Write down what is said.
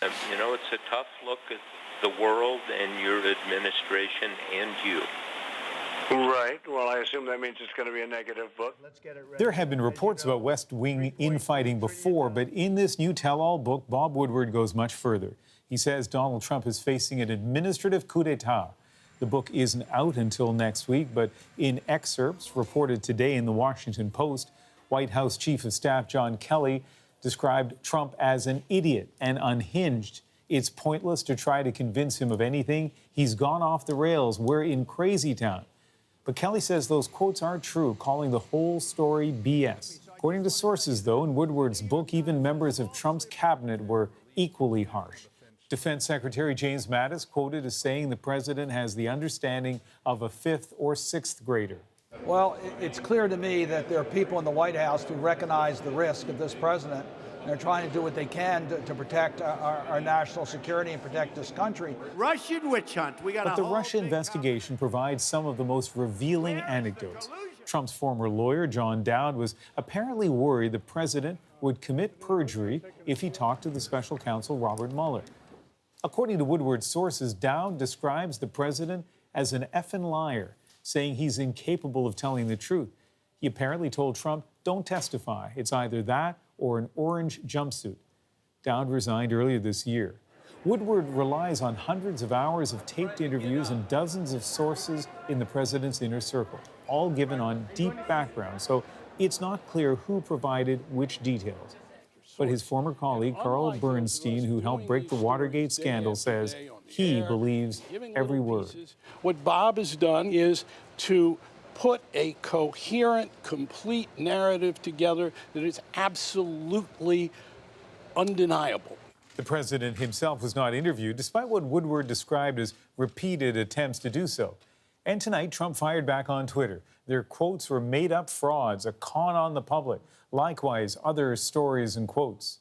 It's a tough look at the world and your administration and you. Right. Well, I assume that means it's going to be a negative book. There have been reports about West Wing infighting before, but in this new tell-all book, Bob Woodward goes much further. He says Donald Trump is facing an administrative coup d'etat. The book isn't out until next week, but in excerpts reported today in the Washington Post, White House Chief of Staff John Kelly described Trump as an idiot and unhinged. It's pointless to try to convince him of anything. He's gone off the rails. We're in Crazytown. But Kelly says those quotes aren't true, calling the whole story BS. According to sources, though, in Woodward's book, even members of Trump's cabinet were equally harsh. Defense Secretary James Mattis quoted as saying the president has the understanding of a fifth or sixth grader. Well, it's clear to me that there are people in the White House who recognize the risk of this president. And they're trying to do what they can to protect our national security and protect this country. Russian witch hunt. But the Russia investigation provides some of the most revealing anecdotes. Trump's former lawyer, John Dowd, was apparently worried the president would commit perjury if he talked to the special counsel, Robert Mueller. According to Woodward's sources, Dowd describes the president as an effing liar, saying he's incapable of telling the truth. He apparently told Trump, don't testify. It's either that or an orange jumpsuit. Dowd resigned earlier this year. Woodward relies on hundreds of hours of taped interviews and dozens of sources in the president's inner circle, all given on deep background, so it's not clear who provided which details. But his former colleague, Carl Bernstein, who helped break the Watergate scandal, says he believes every word. What Bob has done is to put a coherent, complete narrative together that is absolutely undeniable. The president himself was not interviewed, despite what Woodward described as repeated attempts to do so. And tonight, Trump fired back on Twitter. Their quotes were made-up frauds, a con on the public. Likewise, other stories and quotes.